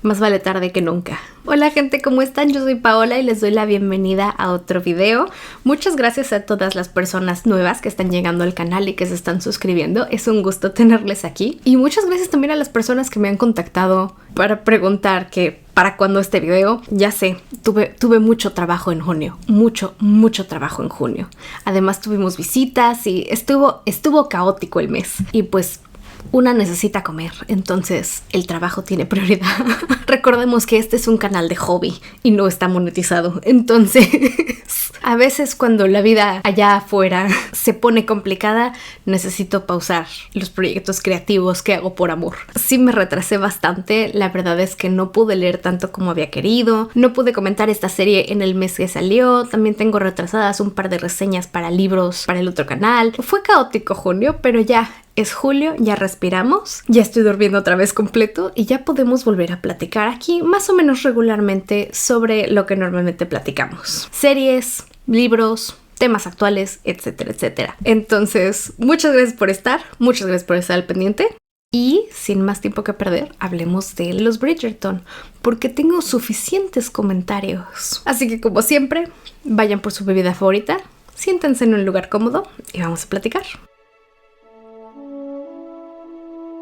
Más vale tarde que nunca. Hola gente, ¿cómo están? Yo soy Paola y les doy la bienvenida a otro video. Muchas gracias a todas las personas nuevas que están llegando al canal y que se están suscribiendo. Es un gusto tenerles aquí. Y muchas gracias también a las personas que me han contactado para preguntar que para cuándo este video. Ya sé, tuve mucho trabajo en junio. Mucho trabajo en junio. Además tuvimos visitas y estuvo caótico el mes. Y pues una necesita comer, entonces el trabajo tiene prioridad. Recordemos que este es un canal de hobby y no está monetizado, entonces a veces cuando la vida allá afuera se pone complicada, necesito pausar los proyectos creativos que hago por amor. Sí me retrasé bastante, la verdad es que no pude leer tanto como había querido, no pude comentar esta serie en el mes que salió, también tengo retrasadas un par de reseñas para libros para el otro canal. Fue caótico junio, pero ya es julio, ya respiramos, ya estoy durmiendo otra vez completo y ya podemos volver a platicar aquí más o menos regularmente sobre lo que normalmente platicamos. Series, libros, temas actuales, etcétera, etcétera. Entonces, muchas gracias por estar al pendiente. Y sin más tiempo que perder, hablemos de los Bridgerton, porque tengo suficientes comentarios. Así que como siempre, vayan por su bebida favorita, siéntense en un lugar cómodo y vamos a platicar.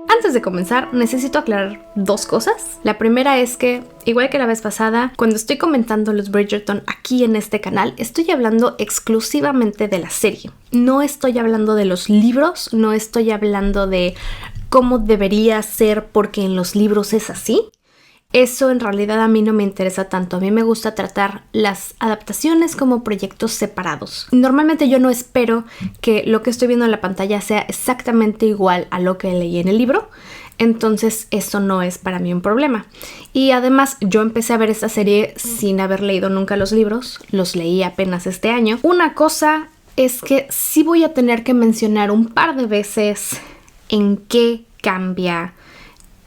Antes de comenzar, necesito aclarar dos cosas. La primera es que, igual que la vez pasada, cuando estoy comentando los Bridgerton aquí en este canal, estoy hablando exclusivamente de la serie. No estoy hablando de los libros, no estoy hablando de cómo debería ser porque en los libros es así. Eso en realidad a mí no me interesa tanto. A mí me gusta tratar las adaptaciones como proyectos separados. Normalmente yo no espero que lo que estoy viendo en la pantalla sea exactamente igual a lo que leí en el libro. Entonces eso no es para mí un problema. Y además yo empecé a ver esta serie sin haber leído nunca los libros. Los leí apenas este año. Una cosa es que sí voy a tener que mencionar un par de veces en qué cambia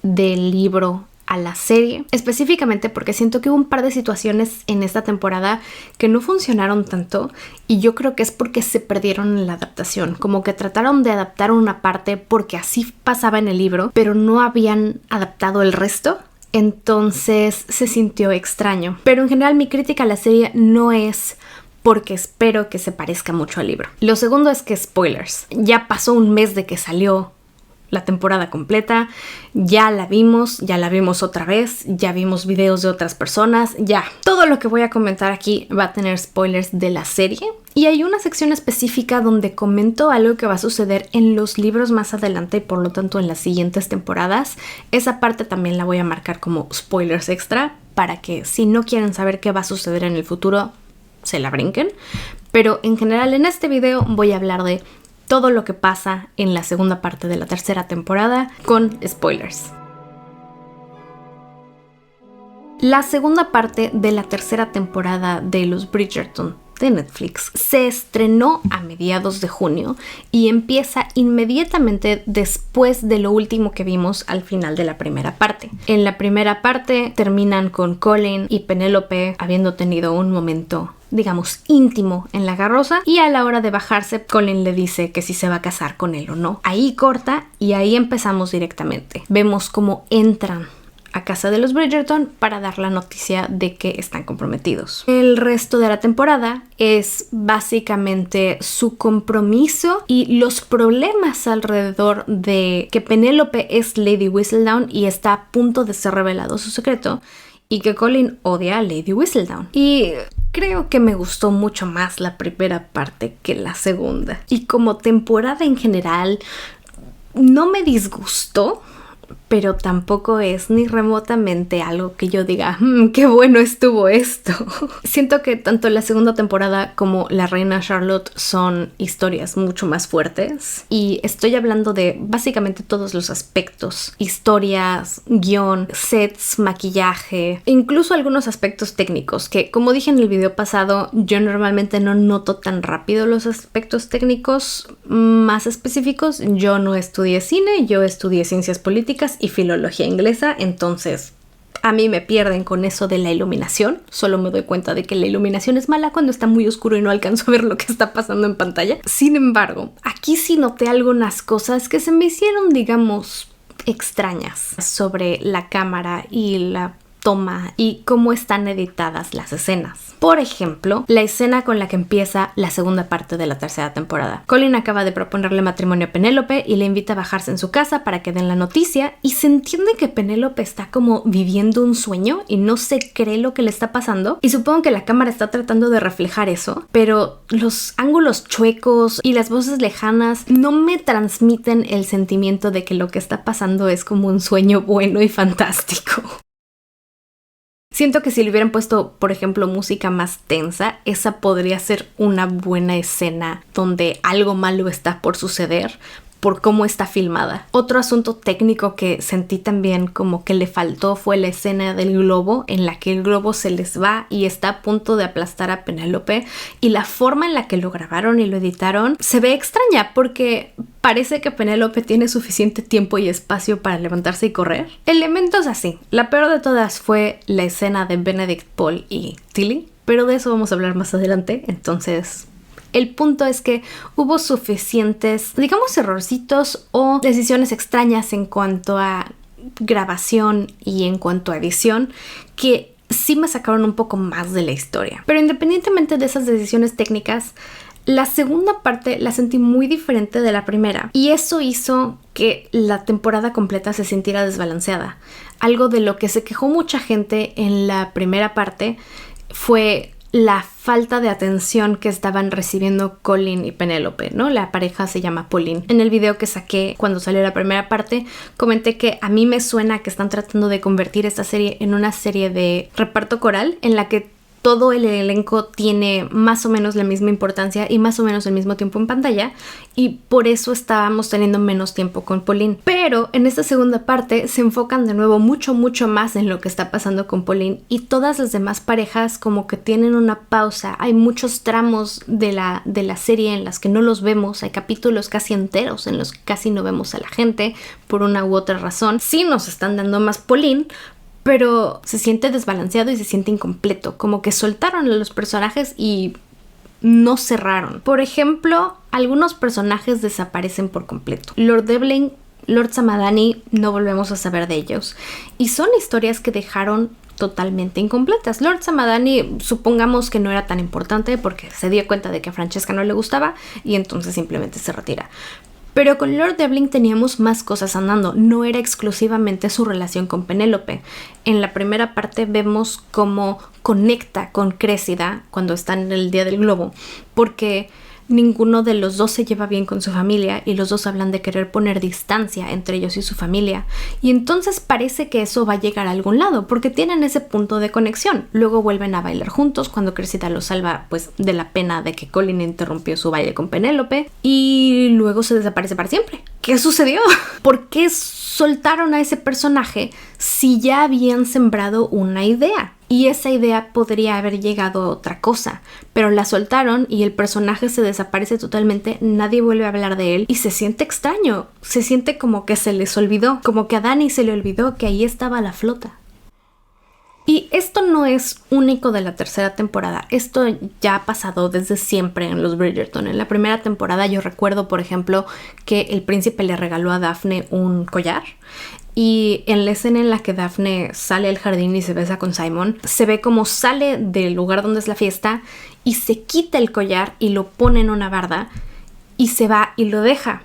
del libro a la serie, específicamente porque siento que hubo un par de situaciones en esta temporada que no funcionaron tanto y yo creo que es porque se perdieron en la adaptación, como que trataron de adaptar una parte porque así pasaba en el libro, pero no habían adaptado el resto. Entonces se sintió extraño, pero en general mi crítica a la serie no es porque espero que se parezca mucho al libro. Lo segundo es que spoilers, ya pasó un mes de que salió la temporada completa, ya la vimos otra vez, ya vimos videos de otras personas, ya. Todo lo que voy a comentar aquí va a tener spoilers de la serie y hay una sección específica donde comento algo que va a suceder en los libros más adelante y por lo tanto en las siguientes temporadas. Esa parte también la voy a marcar como spoilers extra para que si no quieren saber qué va a suceder en el futuro, se la brinquen. Pero en general en este video voy a hablar de todo lo que pasa en la segunda parte de la tercera temporada con spoilers. La segunda parte de la tercera temporada de los Bridgerton de Netflix se estrenó a mediados de junio y empieza inmediatamente después de lo último que vimos al final de la primera parte. En la primera parte terminan con Colin y Penélope habiendo tenido un momento, digamos, íntimo en la carroza y a la hora de bajarse Colin le dice que si se va a casar con él o no. Ahí corta y ahí empezamos directamente. Vemos cómo entran a casa de los Bridgerton para dar la noticia de que están comprometidos. El resto de la temporada es básicamente su compromiso y los problemas alrededor de que Penélope es Lady Whistledown y está a punto de ser revelado su secreto y que Colin odia a Lady Whistledown. Y creo que me gustó mucho más la primera parte que la segunda. Y como temporada en general no me disgustó, pero tampoco es ni remotamente algo que yo diga, qué bueno estuvo esto. Siento que tanto la segunda temporada como La Reina Charlotte son historias mucho más fuertes y estoy hablando de básicamente todos los aspectos, historias, guión, sets, maquillaje, incluso algunos aspectos técnicos que, como dije en el video pasado, yo normalmente no noto tan rápido los aspectos técnicos más específicos. Yo no estudié cine, yo estudié ciencias políticas y filología inglesa, entonces a mí me pierden con eso de la iluminación. Solo me doy cuenta de que la iluminación es mala cuando está muy oscuro y no alcanzo a ver lo que está pasando en pantalla. Sin embargo, aquí sí noté algunas cosas que se me hicieron, digamos, extrañas sobre la cámara y la toma y cómo están editadas las escenas. Por ejemplo, la escena con la que empieza la segunda parte de la tercera temporada. Colin acaba de proponerle matrimonio a Penélope y le invita a bajarse en su casa para que den la noticia, y se entiende que Penélope está como viviendo un sueño y no se cree lo que le está pasando, y supongo que la cámara está tratando de reflejar eso, pero los ángulos chuecos y las voces lejanas no me transmiten el sentimiento de que lo que está pasando es como un sueño bueno y fantástico. Siento que si le hubieran puesto, por ejemplo, música más tensa, esa podría ser una buena escena donde algo malo está por suceder por cómo está filmada. Otro asunto técnico que sentí también como que le faltó fue la escena del globo, en la que el globo se les va y está a punto de aplastar a Penélope, y la forma en la que lo grabaron y lo editaron se ve extraña porque parece que Penélope tiene suficiente tiempo y espacio para levantarse y correr. Elementos así. La peor de todas fue la escena de Benedict, Paul y Tilly, pero de eso vamos a hablar más adelante, entonces... El punto es que hubo suficientes, digamos, errorcitos o decisiones extrañas en cuanto a grabación y en cuanto a edición que sí me sacaron un poco más de la historia. Pero independientemente de esas decisiones técnicas, la segunda parte la sentí muy diferente de la primera, y eso hizo que la temporada completa se sintiera desbalanceada. Algo de lo que se quejó mucha gente en la primera parte fue la falta de atención que estaban recibiendo Colin y Penélope, ¿no? La pareja se llama Pauline. En el video que saqué cuando salió la primera parte, comenté que a mí me suena que están tratando de convertir esta serie en una serie de reparto coral en la que todo el elenco tiene más o menos la misma importancia y más o menos el mismo tiempo en pantalla, y por eso estábamos teniendo menos tiempo con Pauline. Pero en esta segunda parte se enfocan de nuevo mucho más en lo que está pasando con Pauline, y todas las demás parejas como que tienen una pausa. Hay muchos tramos de la serie en las que no los vemos, hay capítulos casi enteros en los que casi no vemos a la gente por una u otra razón. Sí nos están dando más Pauline, pero se siente desbalanceado y se siente incompleto, como que soltaron a los personajes y no cerraron. Por ejemplo, algunos personajes desaparecen por completo. Lord Devlin, Lord Samadani, no volvemos a saber de ellos, y son historias que dejaron totalmente incompletas. Lord Samadani, supongamos que no era tan importante porque se dio cuenta de que a Francesca no le gustaba y entonces simplemente se retira. Pero con Lord Devlin teníamos más cosas andando, no era exclusivamente su relación con Penélope. En la primera parte vemos cómo conecta con Cressida cuando están en el Día del Globo, porque ninguno de los dos se lleva bien con su familia y los dos hablan de querer poner distancia entre ellos y su familia, y entonces parece que eso va a llegar a algún lado porque tienen ese punto de conexión. Luego vuelven a bailar juntos cuando Cressida los salva pues de la pena de que Colin interrumpió su baile con Penélope, y luego se desaparece para siempre. ¿Qué sucedió? ¿Por qué soltaron a ese personaje si ya habían sembrado una idea? Y esa idea podría haber llegado a otra cosa, pero la soltaron y el personaje se desaparece totalmente, nadie vuelve a hablar de él y se siente extraño, se siente como que se les olvidó, como que a Dani se le olvidó que ahí estaba la flota. Y esto no es único de la tercera temporada, esto ya ha pasado desde siempre en los Bridgerton. En la primera temporada yo recuerdo, por ejemplo, que el príncipe le regaló a Daphne un collar, y en la escena en la que Daphne sale al jardín y se besa con Simon, se ve como sale del lugar donde es la fiesta y se quita el collar y lo pone en una barda y se va y lo deja.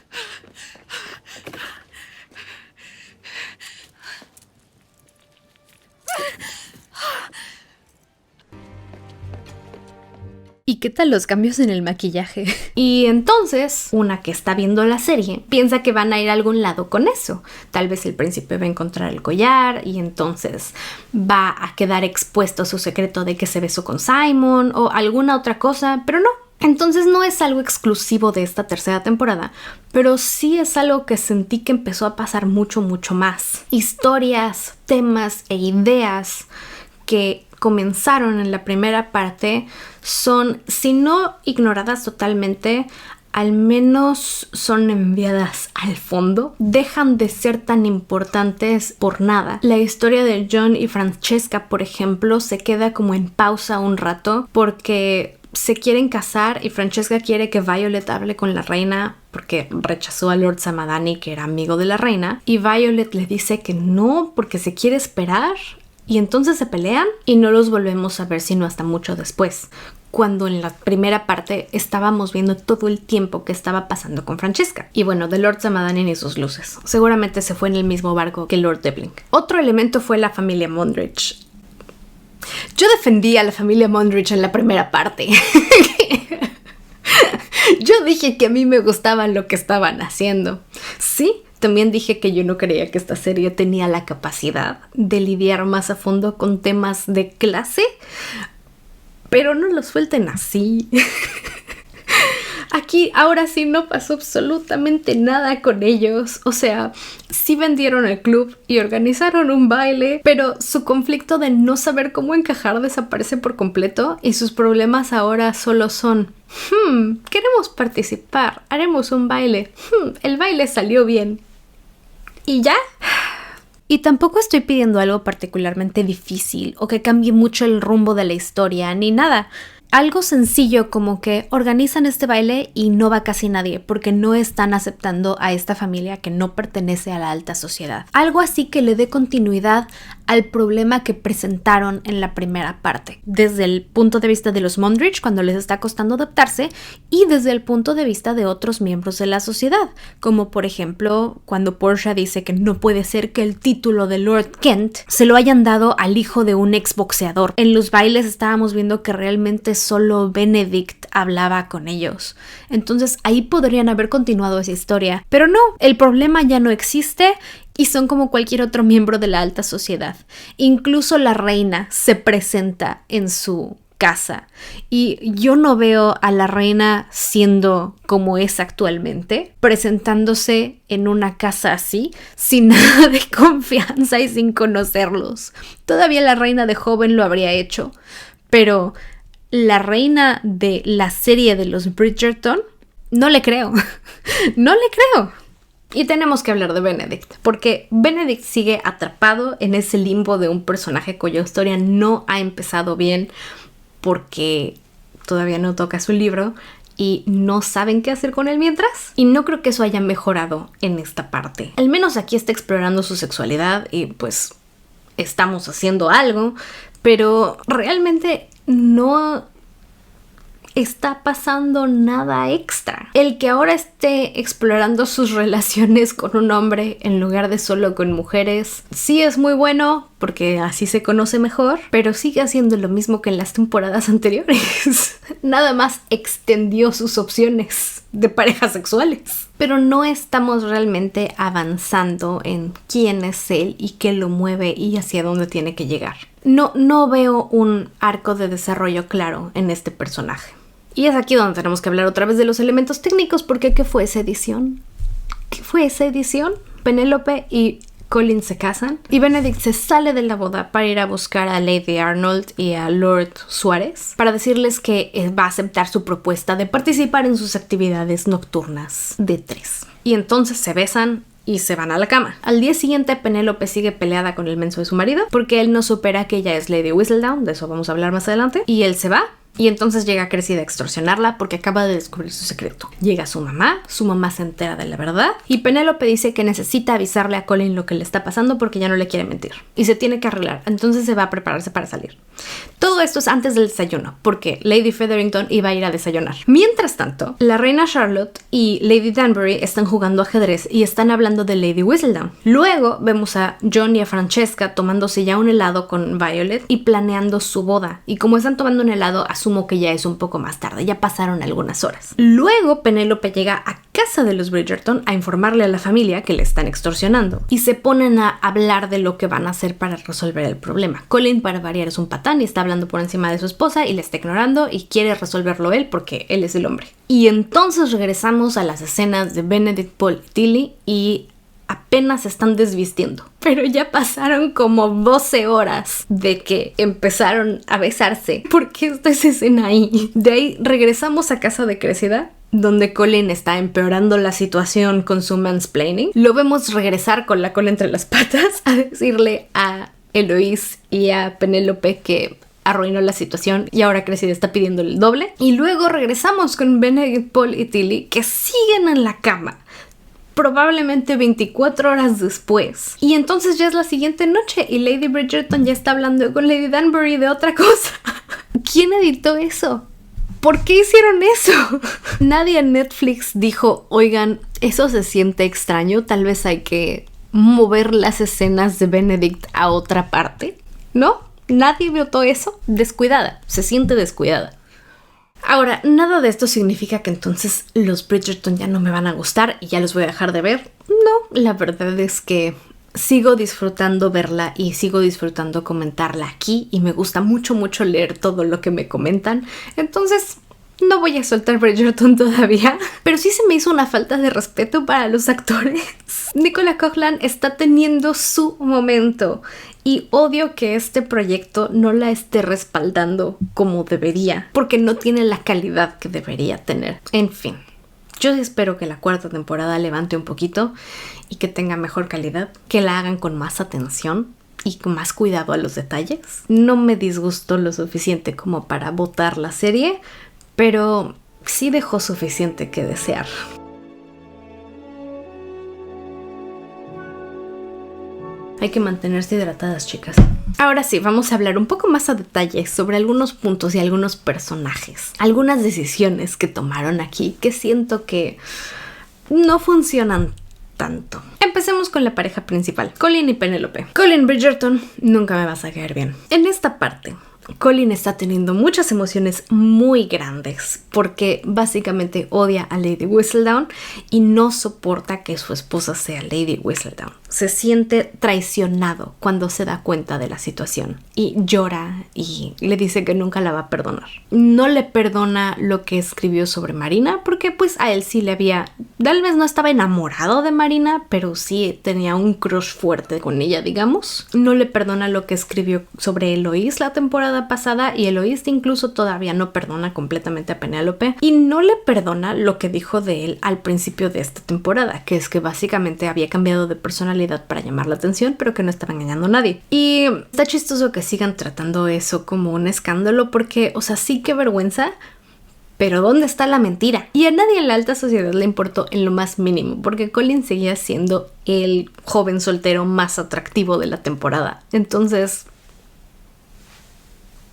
¿Y qué tal los cambios en el maquillaje? Y entonces, una que está viendo la serie piensa que van a ir a algún lado con eso. Tal vez el príncipe va a encontrar el collar y entonces va a quedar expuesto su secreto de que se besó con Simon o alguna otra cosa, pero no. Entonces no es algo exclusivo de esta tercera temporada, pero sí es algo que sentí que empezó a pasar mucho más. Historias, temas e ideas que comenzaron en la primera parte son, si no ignoradas totalmente, al menos son enviadas al fondo, dejan de ser tan importantes por nada. La historia de John y Francesca, por ejemplo, se queda como en pausa un rato porque se quieren casar y Francesca quiere que Violet hable con la reina porque rechazó a Lord Samadani, que era amigo de la reina, y Violet le dice que no porque se quiere esperar, y entonces se pelean y no los volvemos a ver sino hasta mucho después, cuando en la primera parte estábamos viendo todo el tiempo que estaba pasando con Francesca. Y bueno, de Lord Samadani ni sus luces. Seguramente se fue en el mismo barco que Lord Devlin. Otro elemento fue la familia Mondridge. Yo defendí a la familia Mondridge en la primera parte. Yo dije que a mí me gustaba lo que estaban haciendo. Sí, también dije que yo no creía que esta serie tenía la capacidad de lidiar más a fondo con temas de clase, pero no los suelten así. Aquí ahora sí no pasó absolutamente nada con ellos. O sea, sí vendieron el club y organizaron un baile, pero su conflicto de no saber cómo encajar desaparece por completo y sus problemas ahora solo son: queremos participar, haremos un baile. El baile salió bien. ¿Y ya? Y tampoco estoy pidiendo algo particularmente difícil o que cambie mucho el rumbo de la historia, ni nada. Algo sencillo como que organizan este baile y no va casi nadie porque no están aceptando a esta familia que no pertenece a la alta sociedad. Algo así que le dé continuidad al problema que presentaron en la primera parte, desde el punto de vista de los Mondridge cuando les está costando adaptarse y desde el punto de vista de otros miembros de la sociedad, como por ejemplo cuando Portia dice que no puede ser que el título de Lord Kent se lo hayan dado al hijo de un exboxeador. En los bailes estábamos viendo que realmente solo Benedict hablaba con ellos. Entonces ahí podrían haber continuado esa historia. Pero no, el problema ya no existe y son como cualquier otro miembro de la alta sociedad. Incluso la reina se presenta en su casa y yo no veo a la reina siendo como es actualmente, presentándose en una casa así, sin nada de confianza y sin conocerlos. Todavía la reina de joven lo habría hecho, pero la reina de la serie de los Bridgerton, no le creo. No le creo. Y tenemos que hablar de Benedict, porque Benedict sigue atrapado en ese limbo de un personaje cuya historia no ha empezado bien porque todavía no toca su libro y no saben qué hacer con él mientras. Y no creo que eso haya mejorado en esta parte. Al menos aquí está explorando su sexualidad y pues estamos haciendo algo, pero realmente no está pasando nada extra. El que ahora esté explorando sus relaciones con un hombre en lugar de solo con mujeres sí es muy bueno porque así se conoce mejor, pero sigue haciendo lo mismo que en las temporadas anteriores. Nada más extendió sus opciones de parejas sexuales. Pero no estamos realmente avanzando en quién es él y qué lo mueve y hacia dónde tiene que llegar. No veo un arco de desarrollo claro en este personaje. Y es aquí donde tenemos que hablar otra vez de los elementos técnicos, porque ¿qué fue esa edición? ¿Qué fue esa edición? Penélope y Colin se casan y Benedict se sale de la boda para ir a buscar a Lady Arnold y a Lord Suárez para decirles que va a aceptar su propuesta de participar en sus actividades nocturnas de 3. Y entonces se besan y se van a la cama. Al día siguiente, Penélope sigue peleada con el menso de su marido porque él no supera que ella es Lady Whistledown, de eso vamos a hablar más adelante, y él se va. Y entonces llega Crescida a extorsionarla porque acaba de descubrir su secreto. Llega su mamá se entera de la verdad y Penélope dice que necesita avisarle a Colin lo que le está pasando porque ya no le quiere mentir. Y se tiene que arreglar, entonces se va a prepararse para salir. Todo esto es antes del desayuno porque Lady Featherington iba a ir a desayunar. Mientras tanto, la reina Charlotte y Lady Danbury están jugando ajedrez y están hablando de Lady Whistledown. Luego vemos a John y a Francesca tomándose ya un helado con Violet y planeando su boda. Y como están tomando un helado, asumo que ya es un poco más tarde, ya pasaron algunas horas. Luego Penélope llega a casa de los Bridgerton a informarle a la familia que le están extorsionando y se ponen a hablar de lo que van a hacer para resolver el problema. Colin, para variar, es un patán y está hablando por encima de su esposa y le está ignorando y quiere resolverlo él porque él es el hombre. Y entonces regresamos a las escenas de Benedict, Paul y Tilly y apenas se están desvistiendo. Pero ya pasaron como 12 horas de que empezaron a besarse. ¿Por qué está esa escena ahí? De ahí regresamos a casa de Crescida, donde Colin está empeorando la situación con su mansplaining. Lo vemos regresar con la cola entre las patas a decirle a Eloise y a Penélope que arruinó la situación y ahora Cressida está pidiéndole el doble. Y luego regresamos con Benedict, Paul y Tilly, que siguen en la cama, probablemente 24 horas después. Y entonces ya es la siguiente noche y Lady Bridgerton ya está hablando con Lady Danbury de otra cosa. ¿Quién editó eso? ¿Por qué hicieron eso? Nadie en Netflix dijo, oigan, eso se siente extraño, tal vez hay que mover las escenas de Benedict a otra parte. ¿No? Nadie votó eso. Descuidada, se siente descuidada. Ahora, nada de esto significa que entonces los Bridgerton ya no me van a gustar y ya los voy a dejar de ver. No, la verdad es que sigo disfrutando verla y sigo disfrutando comentarla aquí y me gusta mucho leer todo lo que me comentan. Entonces, no voy a soltar Bridgerton todavía, pero sí se me hizo una falta de respeto para los actores. Nicola Coughlan está teniendo su momento y odio que este proyecto no la esté respaldando como debería, porque no tiene la calidad que debería tener. En fin. Yo espero que la cuarta temporada levante un poquito y que tenga mejor calidad, que la hagan con más atención y con más cuidado a los detalles. No me disgustó lo suficiente como para botar la serie, pero sí dejó suficiente que desear. Hay que mantenerse hidratadas, chicas. Ahora sí, vamos a hablar un poco más a detalle sobre algunos puntos y algunos personajes. Algunas decisiones que tomaron aquí que siento que no funcionan tanto. Empecemos con la pareja principal, Colin y Penélope. Colin Bridgerton, nunca me vas a caer bien. En esta parte, Colin está teniendo muchas emociones muy grandes porque básicamente odia a Lady Whistledown y no soporta que su esposa sea Lady Whistledown. Se siente traicionado cuando se da cuenta de la situación y llora y le dice que nunca la va a perdonar. No le perdona lo que escribió sobre Marina porque pues a él sí le había... Tal vez no estaba enamorado de Marina, pero sí tenía un crush fuerte con ella, digamos. No le perdona lo que escribió sobre Eloís la temporada pasada y Eloís incluso todavía no perdona completamente a Penélope y no le perdona lo que dijo de él al principio de esta temporada, que es que básicamente había cambiado de personalidad para llamar la atención pero que no estaba engañando a nadie. Y está chistoso que sigan tratando eso como un escándalo porque, o sea, sí, qué vergüenza, pero ¿dónde está la mentira? Y a nadie en la alta sociedad le importó en lo más mínimo porque Colin seguía siendo el joven soltero más atractivo de la temporada. Entonces...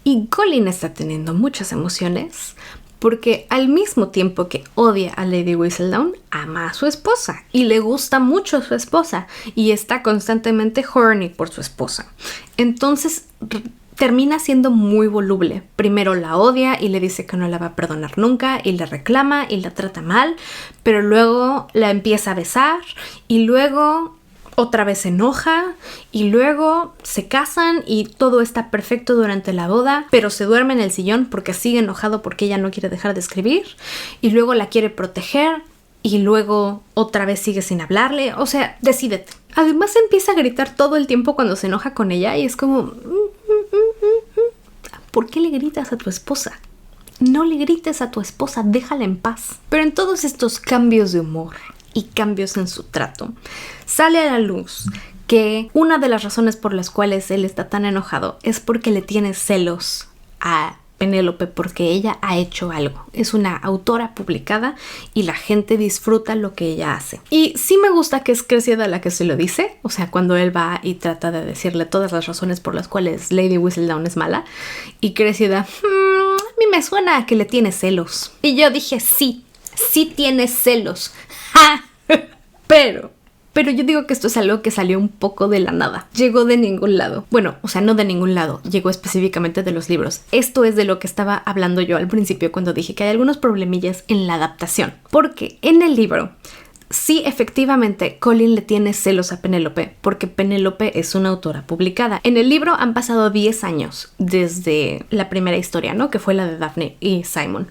Y Colin está teniendo muchas emociones porque al mismo tiempo que odia a Lady Whistledown, ama a su esposa y le gusta mucho a su esposa y está constantemente horny por su esposa. Entonces termina siendo muy voluble. Primero la odia y le dice que no la va a perdonar nunca y le reclama y la trata mal, pero luego la empieza a besar y luego... otra vez se enoja y luego se casan y todo está perfecto durante la boda, pero se duerme en el sillón porque sigue enojado porque ella no quiere dejar de escribir y luego la quiere proteger y luego otra vez sigue sin hablarle. O sea, decídete. Además empieza a gritar todo el tiempo cuando se enoja con ella y es como... ¿Por qué le gritas a tu esposa? No le grites a tu esposa, déjala en paz. Pero en todos estos cambios de humor y cambios en su trato, sale a la luz que una de las razones por las cuales él está tan enojado es porque le tiene celos a Penélope porque ella ha hecho algo. Es una autora publicada y la gente disfruta lo que ella hace. Y sí me gusta que es Cressida la que se lo dice, o sea, cuando él va y trata de decirle todas las razones por las cuales Lady Whistledown es mala y Cressida, a mí me suena a que le tiene celos. Y yo dije, sí tiene celos. ¡Ja! Pero yo digo que esto es algo que salió un poco de la nada. Llegó de ningún lado. Bueno, o sea, no de ningún lado. Llegó específicamente de los libros. Esto es de lo que estaba hablando yo al principio cuando dije que hay algunos problemillas en la adaptación. Porque en el libro, sí, efectivamente, Colin le tiene celos a Penélope porque Penélope es una autora publicada. En el libro han pasado 10 años desde la primera historia, ¿no? Que fue la de Daphne y Simon.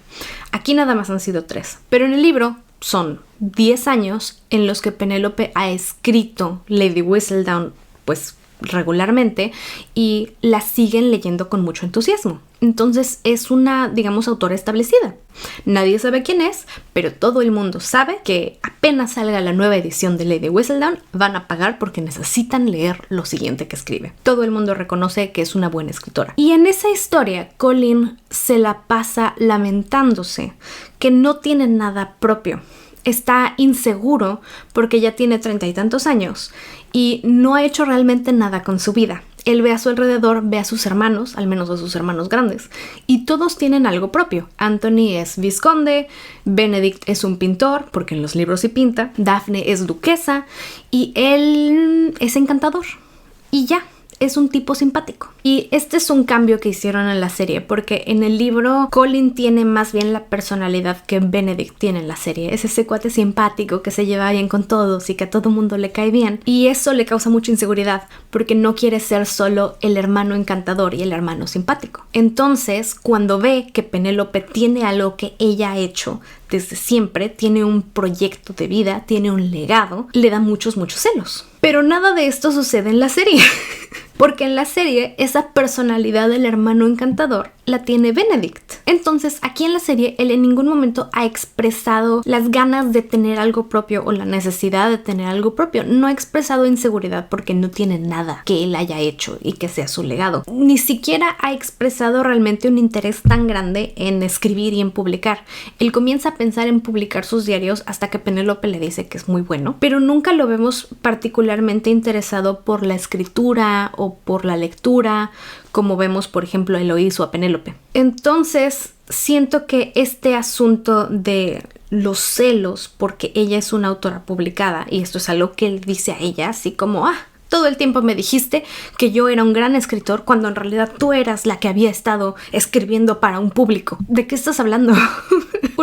Aquí nada más han sido 3. Pero en el libro... son 10 años en los que Penélope ha escrito Lady Whistledown, pues regularmente y la siguen leyendo con mucho entusiasmo. Entonces es una, digamos, autora establecida. Nadie sabe quién es, pero todo el mundo sabe que apenas salga la nueva edición de Lady Whistledown van a pagar porque necesitan leer lo siguiente que escribe. Todo el mundo reconoce que es una buena escritora. Y en esa historia, Colin se la pasa lamentándose que no tiene nada propio. Está inseguro porque ya tiene 30 y tantos años y no ha hecho realmente nada con su vida. Él ve a su alrededor, ve a sus hermanos, al menos a sus hermanos grandes, y todos tienen algo propio. Anthony es vizconde, Benedict es un pintor, porque en los libros sí pinta, Daphne es duquesa, y él es encantador. Y ya, es un tipo simpático. Y este es un cambio que hicieron en la serie, porque en el libro Colin tiene más bien la personalidad que Benedict tiene en la serie. Es ese cuate simpático que se lleva bien con todos y que a todo mundo le cae bien. Y eso le causa mucha inseguridad, porque no quiere ser solo el hermano encantador y el hermano simpático. Entonces, cuando ve que Penélope tiene algo que ella ha hecho desde siempre, tiene un proyecto de vida, tiene un legado, le da muchos celos. Pero nada de esto sucede en la serie. Porque en la serie esa personalidad del hermano encantador la tiene Benedict. Entonces aquí en la serie él en ningún momento ha expresado las ganas de tener algo propio o la necesidad de tener algo propio. No ha expresado inseguridad porque no tiene nada que él haya hecho y que sea su legado. Ni siquiera ha expresado realmente un interés tan grande en escribir y en publicar. Él comienza a pensar en publicar sus diarios hasta que Penélope le dice que es muy bueno, pero nunca lo vemos particularmente interesado por la escritura o por la lectura, como vemos, por ejemplo, Eloís o a Penélope. Entonces, siento que este asunto de los celos, porque ella es una autora publicada, y esto es algo que él dice a ella, así como, todo el tiempo me dijiste que yo era un gran escritor cuando en realidad tú eras la que había estado escribiendo para un público. ¿De qué estás hablando?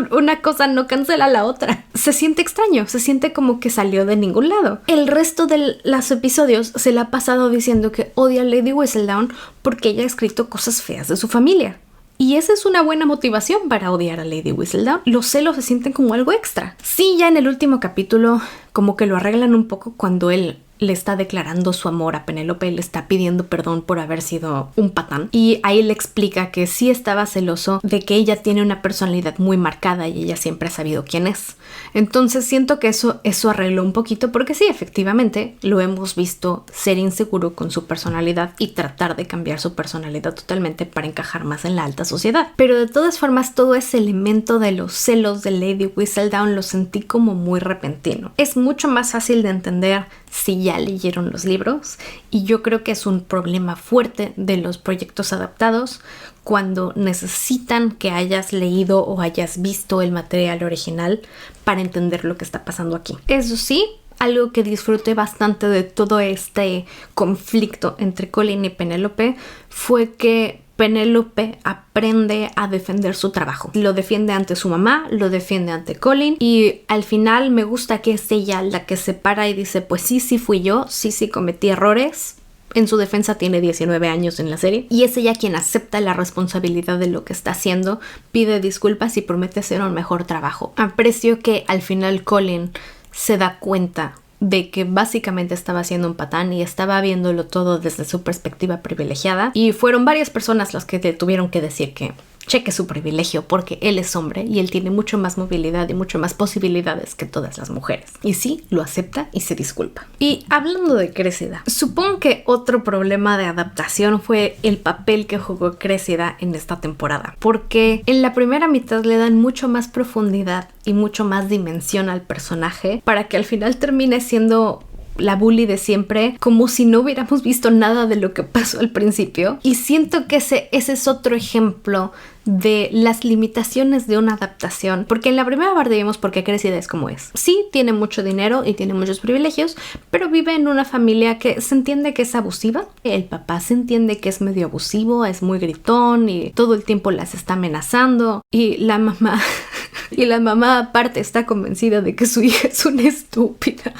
Una cosa no cancela la otra. Se siente extraño, se siente como que salió de ningún lado. El resto de los episodios se la ha pasado diciendo que odia a Lady Whistledown porque ella ha escrito cosas feas de su familia. Y esa es una buena motivación para odiar a Lady Whistledown. Los celos se sienten como algo extra. Sí, ya en el último capítulo como que lo arreglan un poco cuando él le está declarando su amor a Penélope, le está pidiendo perdón por haber sido un patán. Y ahí le explica que sí estaba celoso de que ella tiene una personalidad muy marcada y ella siempre ha sabido quién es. Entonces siento que eso arregló un poquito porque sí, efectivamente, lo hemos visto ser inseguro con su personalidad y tratar de cambiar su personalidad totalmente para encajar más en la alta sociedad. Pero de todas formas, todo ese elemento de los celos de Lady Whistledown lo sentí como muy repentino. Es mucho más fácil de entender si ya leyeron los libros, y yo creo que es un problema fuerte de los proyectos adaptados cuando necesitan que hayas leído o hayas visto el material original para entender lo que está pasando aquí. Eso sí, algo que disfruté bastante de todo este conflicto entre Colin y Penélope fue que Penélope aprende a defender su trabajo. Lo defiende ante su mamá, lo defiende ante Colin, y al final me gusta que es ella la que se para y dice, pues sí fui yo, sí cometí errores. En su defensa tiene 19 años en la serie y es ella quien acepta la responsabilidad de lo que está haciendo, pide disculpas y promete hacer un mejor trabajo. Aprecio que al final Colin se da cuenta de que básicamente estaba siendo un patán y estaba viéndolo todo desde su perspectiva privilegiada, y fueron varias personas las que le tuvieron que decir que cheque su privilegio porque él es hombre y él tiene mucho más movilidad y mucho más posibilidades que todas las mujeres. Y sí, lo acepta y se disculpa. Y hablando de Cressida, supongo que otro problema de adaptación fue el papel que jugó Cressida en esta temporada, porque en la primera mitad le dan mucho más profundidad y mucho más dimensión al personaje para que al final termine siendo la bully de siempre, como si no hubiéramos visto nada de lo que pasó al principio. Y siento que ese es otro ejemplo de las limitaciones de una adaptación, porque en la primera parte vimos por qué Cressida es como es. Sí, tiene mucho dinero y tiene muchos privilegios, pero vive en una familia que se entiende que es abusiva. El papá se entiende que es medio abusivo, es muy gritón y todo el tiempo las está amenazando, y la mamá aparte está convencida de que su hija es una estúpida.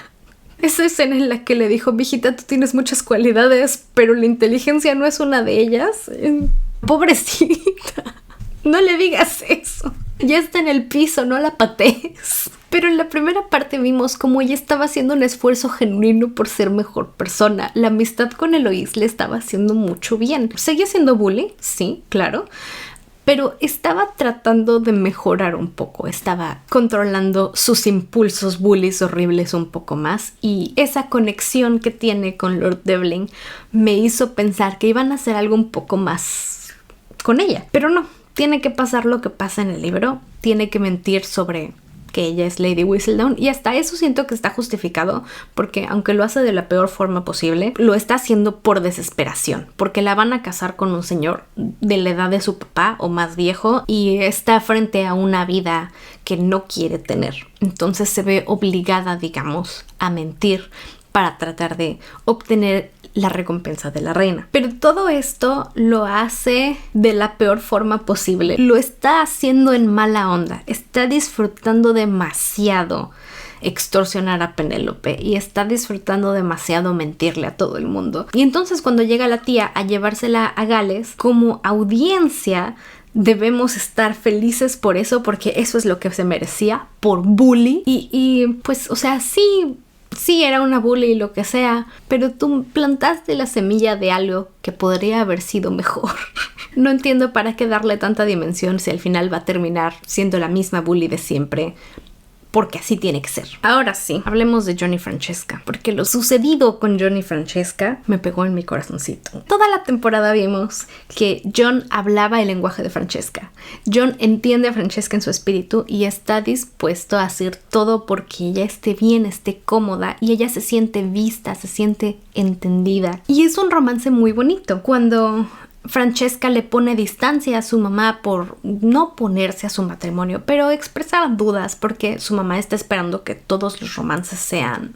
Esa escena en la que le dijo, mijita, tú tienes muchas cualidades, pero la inteligencia no es una de ellas. Pobrecita, no le digas eso. Ya está en el piso, no la patees. Pero en la primera parte vimos cómo ella estaba haciendo un esfuerzo genuino por ser mejor persona. La amistad con Eloise le estaba haciendo mucho bien. ¿Seguía siendo bully? Sí, claro. Pero estaba tratando de mejorar un poco, estaba controlando sus impulsos bullies horribles un poco más, y esa conexión que tiene con Lord Devlin me hizo pensar que iban a hacer algo un poco más con ella. Pero no, tiene que pasar lo que pasa en el libro, tiene que mentir sobre que ella es Lady Whistledown, y hasta eso siento que está justificado, porque aunque lo hace de la peor forma posible, lo está haciendo por desesperación, porque la van a casar con un señor de la edad de su papá o más viejo, y está frente a una vida que no quiere tener. Entonces se ve obligada, digamos, a mentir para tratar de obtener la recompensa de la reina. Pero todo esto lo hace de la peor forma posible. Lo está haciendo en mala onda. Está disfrutando demasiado extorsionar a Penélope y está disfrutando demasiado mentirle a todo el mundo. Y entonces cuando llega la tía a llevársela a Gales, como audiencia debemos estar felices por eso, porque eso es lo que se merecía por bully. Y pues, o sea, sí, era una bully y lo que sea, pero tú plantaste la semilla de algo que podría haber sido mejor. No entiendo para qué darle tanta dimensión si al final va a terminar siendo la misma bully de siempre, porque así tiene que ser. Ahora sí, hablemos de Jon y Francesca, porque lo sucedido con Jon y Francesca me pegó en mi corazoncito. Toda la temporada vimos que Jon hablaba el lenguaje de Francesca. Jon entiende a Francesca en su espíritu y está dispuesto a hacer todo porque ella esté bien, esté cómoda, y ella se siente vista, se siente entendida. Y es un romance muy bonito. Cuando Francesca le pone distancia a su mamá por no oponerse a su matrimonio, pero expresar dudas porque su mamá está esperando que todos los romances sean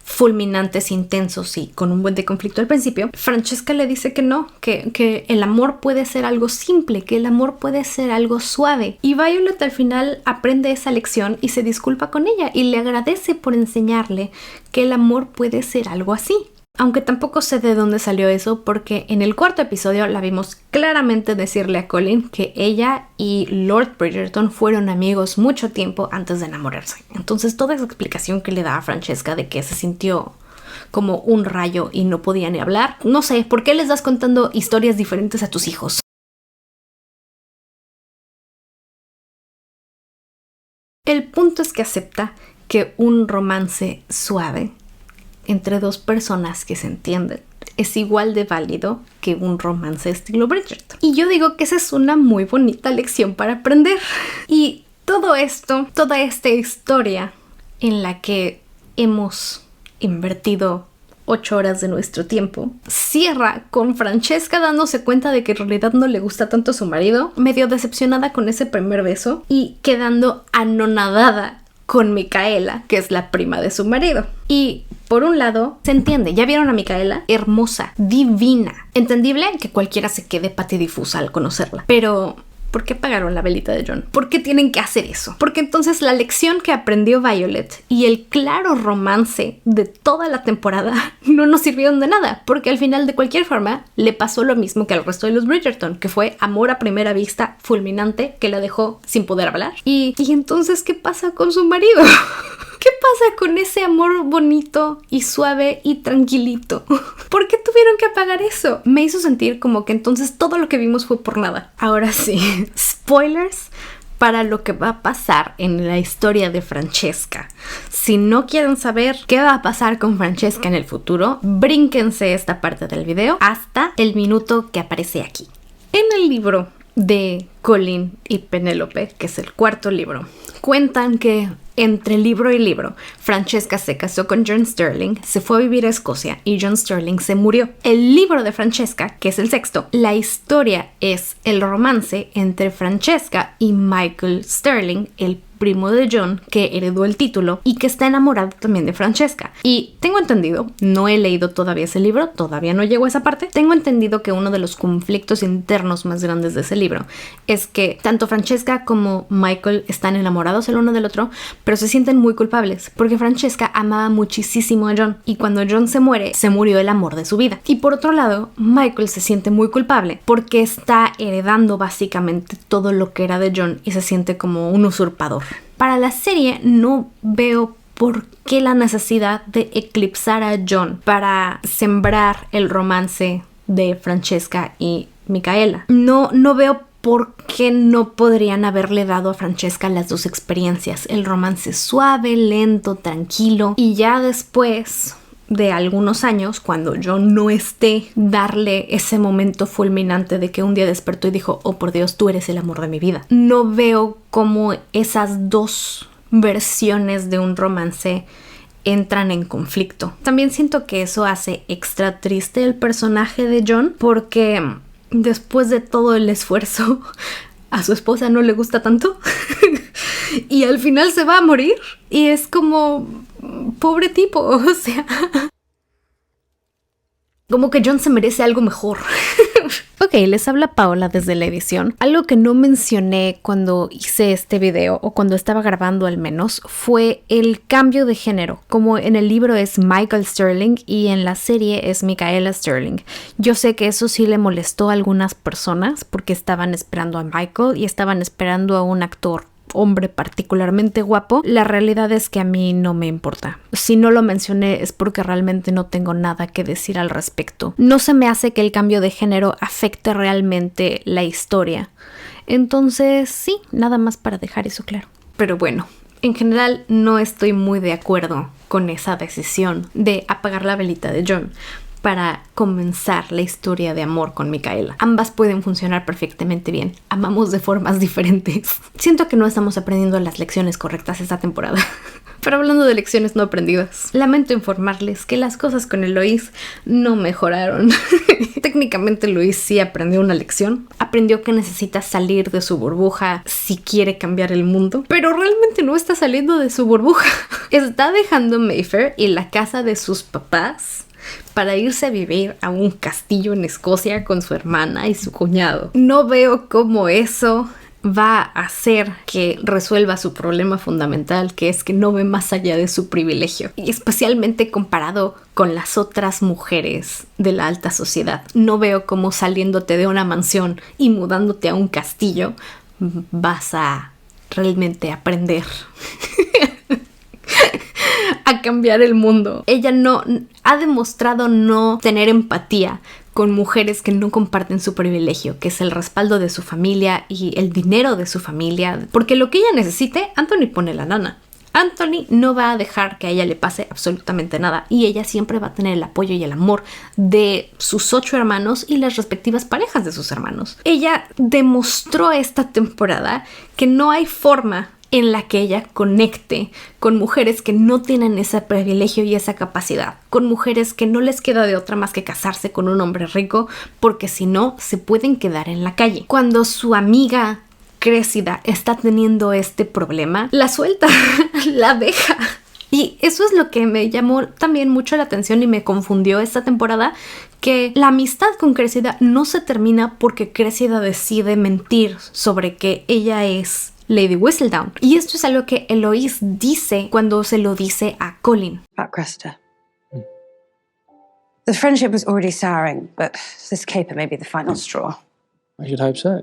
fulminantes, intensos y con un buen de conflicto al principio, Francesca le dice que no, que el amor puede ser algo simple, que el amor puede ser algo suave. Y Violet al final aprende esa lección y se disculpa con ella y le agradece por enseñarle que el amor puede ser algo así. Aunque tampoco sé de dónde salió eso, porque en el cuarto episodio la vimos claramente decirle a Colin que ella y Lord Bridgerton fueron amigos mucho tiempo antes de enamorarse. Entonces toda esa explicación que le da a Francesca de que se sintió como un rayo y no podía ni hablar, no sé, ¿por qué les das contando historias diferentes a tus hijos? El punto es que acepta que un romance suave entre dos personas que se entienden es igual de válido que un romance estilo Bridgerton. Y yo digo que esa es una muy bonita lección para aprender. Y todo esto, toda esta historia en la que hemos invertido 8 horas de nuestro tiempo, cierra con Francesca dándose cuenta de que en realidad no le gusta tanto a su marido, medio decepcionada con ese primer beso y quedando anonadada con Micaela, que es la prima de su marido. Y por un lado, se entiende, ¿ya vieron a Micaela? Hermosa, divina. Entendible que cualquiera se quede patidifusa al conocerla, pero ¿por qué pagaron la velita de Jon? ¿Por qué tienen que hacer eso? Porque entonces la lección que aprendió Violet y el claro romance de toda la temporada no nos sirvieron de nada, porque al final de cualquier forma le pasó lo mismo que al resto de los Bridgerton, que fue amor a primera vista fulminante que la dejó sin poder hablar. Y entonces, ¿qué pasa con su marido? ¿Qué pasa con ese amor bonito y suave y tranquilito? ¿Por qué tuvieron que apagar eso? Me hizo sentir como que entonces todo lo que vimos fue por nada. Ahora sí, spoilers para lo que va a pasar en la historia de Francesca. Si no quieren saber qué va a pasar con Francesca en el futuro, brínquense esta parte del video hasta el minuto que aparece aquí. En el libro de Colin y Penélope, que es el cuarto libro, cuentan que entre libro y libro, Francesca se casó con John Sterling, se fue a vivir a Escocia y John Sterling se murió. El libro de Francesca, que es el sexto, la historia es el romance entre Francesca y Michael Sterling, el primo de John, que heredó el título y que está enamorado también de Francesca. Y tengo entendido, no he leído todavía ese libro, todavía no llego a esa parte, tengo entendido que uno de los conflictos internos más grandes de ese libro es que tanto Francesca como Michael están enamorados el uno del otro, pero se sienten muy culpables, porque Francesca amaba muchísimo a John, y cuando John se muere, se murió el amor de su vida. Y por otro lado, Michael se siente muy culpable, porque está heredando básicamente todo lo que era de John, y se siente como un usurpador. Para la serie no veo por qué la necesidad de eclipsar a John para sembrar el romance de Francesca y Micaela. No veo por qué no podrían haberle dado a Francesca las dos experiencias. El romance suave, lento, tranquilo. Y ya después de algunos años, cuando John no esté, darle ese momento fulminante de que un día despertó y dijo: oh por Dios, tú eres el amor de mi vida. No veo cómo esas dos versiones de un romance entran en conflicto. También siento que eso hace extra triste el personaje de John, porque después de todo el esfuerzo a su esposa no le gusta tanto y al final se va a morir y es como, pobre tipo, o sea, como que John se merece algo mejor. Ok, les habla Paola desde la edición. Algo que no mencioné cuando hice este video, o cuando estaba grabando al menos, fue el cambio de género. Como en el libro es Michael Sterling y en la serie es Micaela Sterling. Yo sé que eso sí le molestó a algunas personas porque estaban esperando a Michael y estaban esperando a un actor hombre particularmente guapo. La realidad es que a mí no me importa. Si no lo mencioné es porque realmente no tengo nada que decir al respecto. No se me hace que el cambio de género afecte realmente la historia. Entonces sí, nada más para dejar eso claro. Pero bueno, en general no estoy muy de acuerdo con esa decisión de apagar la velita de John para comenzar la historia de amor con Micaela. Ambas pueden funcionar perfectamente bien. Amamos de formas diferentes. Siento que no estamos aprendiendo las lecciones correctas esta temporada. Pero hablando de lecciones no aprendidas, lamento informarles que las cosas con Eloís no mejoraron. Técnicamente Eloís sí aprendió una lección. Aprendió que necesita salir de su burbuja si quiere cambiar el mundo. Pero realmente no está saliendo de su burbuja. Está dejando Mayfair y la casa de sus papás para irse a vivir a un castillo en Escocia con su hermana y su cuñado. No veo cómo eso va a hacer que resuelva su problema fundamental, que es que no ve más allá de su privilegio, y especialmente comparado con las otras mujeres de la alta sociedad. No veo cómo saliéndote de una mansión y mudándote a un castillo vas a realmente aprender a cambiar el mundo. Ella no ha demostrado no tener empatía con mujeres que no comparten su privilegio, que es el respaldo de su familia y el dinero de su familia, porque lo que ella necesite, Anthony pone la lana. Anthony no va a dejar que a ella le pase absolutamente nada y ella siempre va a tener el apoyo y el amor de sus 8 hermanos y las respectivas parejas de sus hermanos. Ella demostró esta temporada que no hay forma en la que ella conecte con mujeres que no tienen ese privilegio y esa capacidad, con mujeres que no les queda de otra más que casarse con un hombre rico, porque si no, se pueden quedar en la calle. Cuando su amiga Cressida está teniendo este problema, la suelta, la deja. Y eso es lo que me llamó también mucho la atención y me confundió esta temporada, que la amistad con Cressida no se termina porque Cressida decide mentir sobre que ella es Lady Whistledown. Y esto es algo que Eloís dice cuando se lo dice a Colin. About Cressida. The friendship was already souring, but this caper may be the final straw. I should hope so.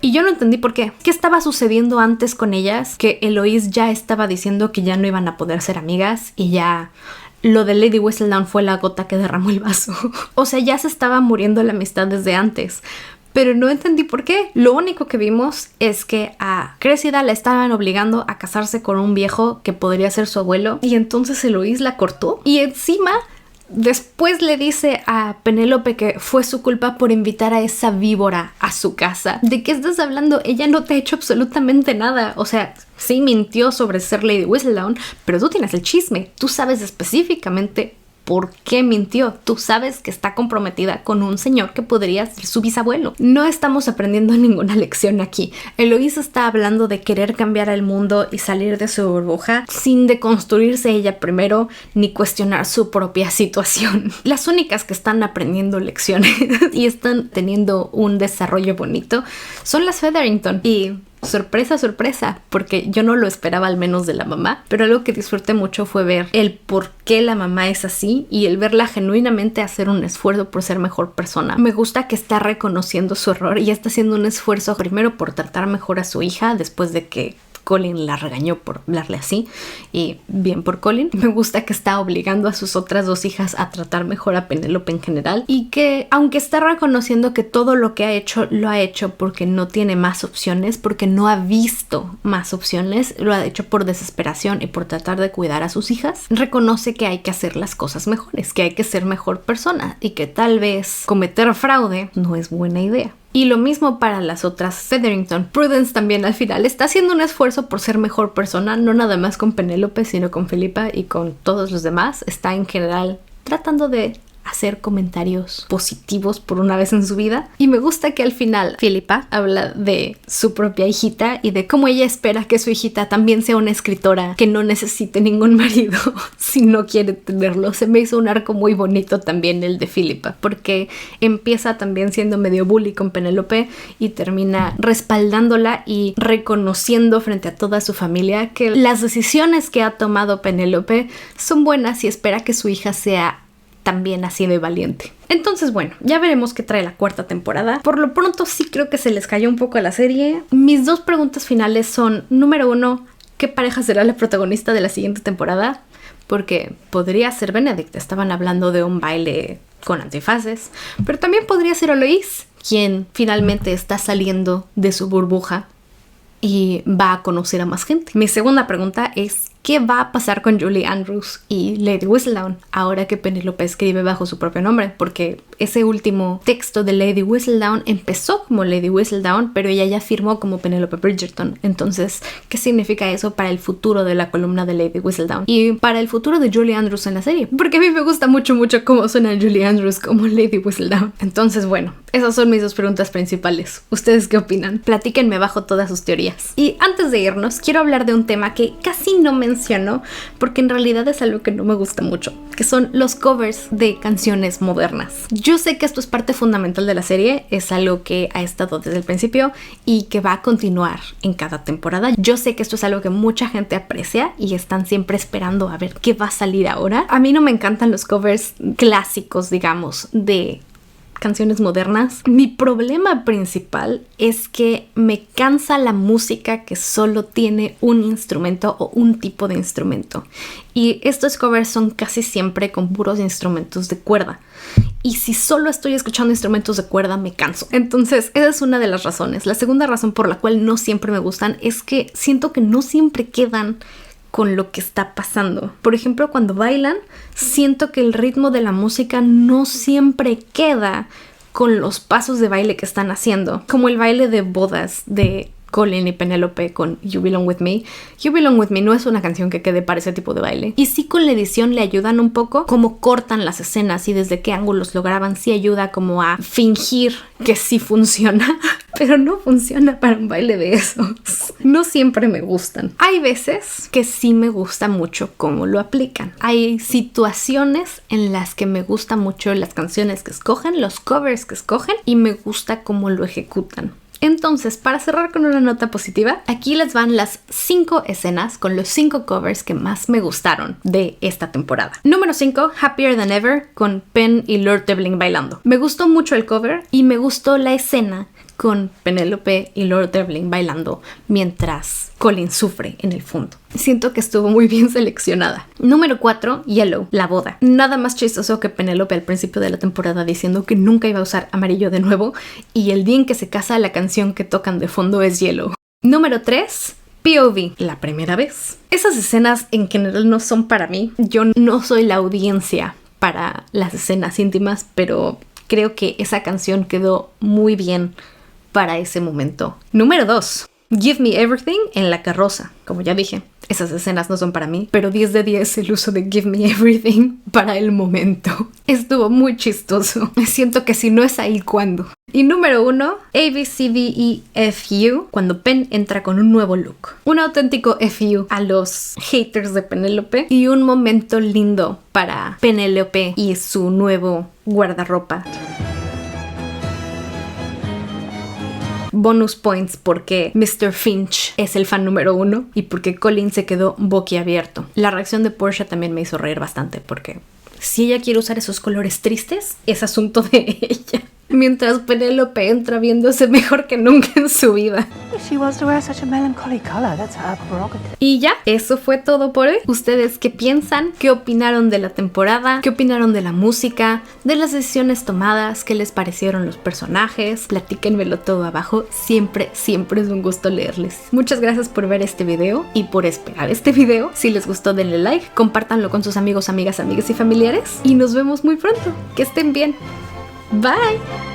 Y yo no entendí por qué. ¿Qué estaba sucediendo antes con ellas? Que Eloís ya estaba diciendo que ya no iban a poder ser amigas y ya lo de Lady Whistledown fue la gota que derramó el vaso. O sea, ya se estaba muriendo la amistad desde antes. Pero no entendí por qué. Lo único que vimos es que a Cressida la estaban obligando a casarse con un viejo que podría ser su abuelo. Y entonces Eloís la cortó. Y encima, después le dice a Penélope que fue su culpa por invitar a esa víbora a su casa. ¿De qué estás hablando? Ella no te ha hecho absolutamente nada. O sea, sí mintió sobre ser Lady Whistledown, pero tú tienes el chisme. Tú sabes específicamente ¿por qué mintió? Tú sabes que está comprometida con un señor que podría ser su bisabuelo. No estamos aprendiendo ninguna lección aquí. Eloís está hablando de querer cambiar el mundo y salir de su burbuja sin deconstruirse ella primero ni cuestionar su propia situación. Las únicas que están aprendiendo lecciones y están teniendo un desarrollo bonito son las Featherington. Y sorpresa, sorpresa, porque yo no lo esperaba, al menos de la mamá, pero algo que disfruté mucho fue ver el por qué la mamá es así y el verla genuinamente hacer un esfuerzo por ser mejor persona. Me gusta que está reconociendo su error y está haciendo un esfuerzo primero por tratar mejor a su hija después de que Colin la regañó por hablarle así, y bien por Colin. Me gusta que está obligando a sus otras dos hijas a tratar mejor a Penélope en general, y que aunque está reconociendo que todo lo que ha hecho lo ha hecho porque no tiene más opciones, porque no ha visto más opciones, lo ha hecho por desesperación y por tratar de cuidar a sus hijas, reconoce que hay que hacer las cosas mejores, que hay que ser mejor persona y que tal vez cometer fraude no es buena idea. Y lo mismo para las otras Featherington. Prudence también al final está haciendo un esfuerzo por ser mejor persona, no nada más con Penélope, sino con Philippa y con todos los demás. Está en general tratando de hacer comentarios positivos por una vez en su vida. Y me gusta que al final Philippa habla de su propia hijita y de cómo ella espera que su hijita también sea una escritora que no necesite ningún marido si no quiere tenerlo. Se me hizo un arco muy bonito también el de Philippa, porque empieza también siendo medio bully con Penélope y termina respaldándola y reconociendo frente a toda su familia que las decisiones que ha tomado Penélope son buenas y espera que su hija sea también así de valiente. Entonces, bueno, ya veremos qué trae la cuarta temporada. Por lo pronto sí creo que se les cayó un poco a la serie. Mis dos preguntas finales son, número 1, ¿qué pareja será la protagonista de la siguiente temporada? Porque podría ser Benedict, estaban hablando de un baile con antifaces, pero también podría ser Eloise, quien finalmente está saliendo de su burbuja y va a conocer a más gente. Mi segunda pregunta es, ¿qué va a pasar con Julie Andrews y Lady Whistledown ahora que Penélope escribe bajo su propio nombre? Porque ese último texto de Lady Whistledown empezó como Lady Whistledown, pero ella ya firmó como Penélope Bridgerton. Entonces, ¿qué significa eso para el futuro de la columna de Lady Whistledown? Y para el futuro de Julie Andrews en la serie. Porque a mí me gusta mucho cómo suena Julie Andrews como Lady Whistledown. Entonces, bueno, esas son mis dos preguntas principales. ¿Ustedes qué opinan? Platíquenme bajo todas sus teorías. Y antes de irnos, quiero hablar de un tema que casi no menciono, porque en realidad es algo que no me gusta mucho, que son los covers de canciones modernas. Yo sé que esto es parte fundamental de la serie, es algo que ha estado desde el principio y que va a continuar en cada temporada. Yo sé que esto es algo que mucha gente aprecia y están siempre esperando a ver qué va a salir ahora. A mí no me encantan los covers clásicos, digamos, de canciones modernas. Mi problema principal es que me cansa la música que solo tiene un instrumento o un tipo de instrumento. Y estos covers son casi siempre con puros instrumentos de cuerda. Y si solo estoy escuchando instrumentos de cuerda, me canso. Entonces, esa es una de las razones. La segunda razón por la cual no siempre me gustan es que siento que no siempre quedan con lo que está pasando. Por ejemplo, cuando bailan, siento que el ritmo de la música no siempre queda con los pasos de baile que están haciendo. Como el baile de bodas de Colin y Penélope con You Belong With Me. You Belong With Me no es una canción que quede para ese tipo de baile. Y sí, con la edición le ayudan un poco cómo cortan las escenas y desde qué ángulos lo graban. Sí ayuda como a fingir que sí funciona, pero no funciona para un baile de esos. No siempre me gustan. Hay veces que sí me gusta mucho cómo lo aplican. Hay situaciones en las que me gusta mucho las canciones que escogen, los covers que escogen, y me gusta cómo lo ejecutan. Entonces, para cerrar con una nota positiva, aquí les van las 5 escenas con los 5 covers que más me gustaron de esta temporada. Número 5, Happier Than Ever, con Pen y Lord Devlin bailando. Me gustó mucho el cover y me gustó la escena con Penélope y Lord Devlin bailando mientras Colin sufre en el fondo. Siento que estuvo muy bien seleccionada. Número 4, Yellow, la boda. Nada más chistoso que Penélope al principio de la temporada diciendo que nunca iba a usar amarillo de nuevo, y el día en que se casa la canción que tocan de fondo es Yellow. Número 3, POV, la primera vez. Esas escenas en general no son para mí. Yo no soy la audiencia para las escenas íntimas, pero creo que esa canción quedó muy bien para ese momento. Número 2, Give Me Everything en la carroza. Como ya dije, esas escenas no son para mí, pero 10 de 10 el uso de Give Me Everything para el momento. Estuvo muy chistoso. Siento que si no es ahí, ¿cuándo? Y número 1, ABCDEFU, cuando Pen entra con un nuevo look. Un auténtico FU a los haters de Penélope y un momento lindo para Penélope y su nuevo guardarropa. Bonus points porque Mr. Finch es el fan número 1 y porque Colin se quedó boquiabierto. La reacción de Portia también me hizo reír bastante porque si ella quiere usar esos colores tristes, es asunto de ella. Mientras Penélope entra viéndose mejor que nunca en su vida. If she wants to wear such a melancholy colour, that's her prerogative. Y ya, eso fue todo por hoy. ¿Ustedes qué piensan? ¿Qué opinaron de la temporada? ¿Qué opinaron de la música? ¿De las decisiones tomadas? ¿Qué les parecieron los personajes? Platíquenmelo todo abajo. Siempre, siempre es un gusto leerles. Muchas gracias por ver este video y por esperar este video. Si les gustó, denle like, compártanlo con sus amigos, amigas, amigas y familiares. Y nos vemos muy pronto. Que estén bien. Bye.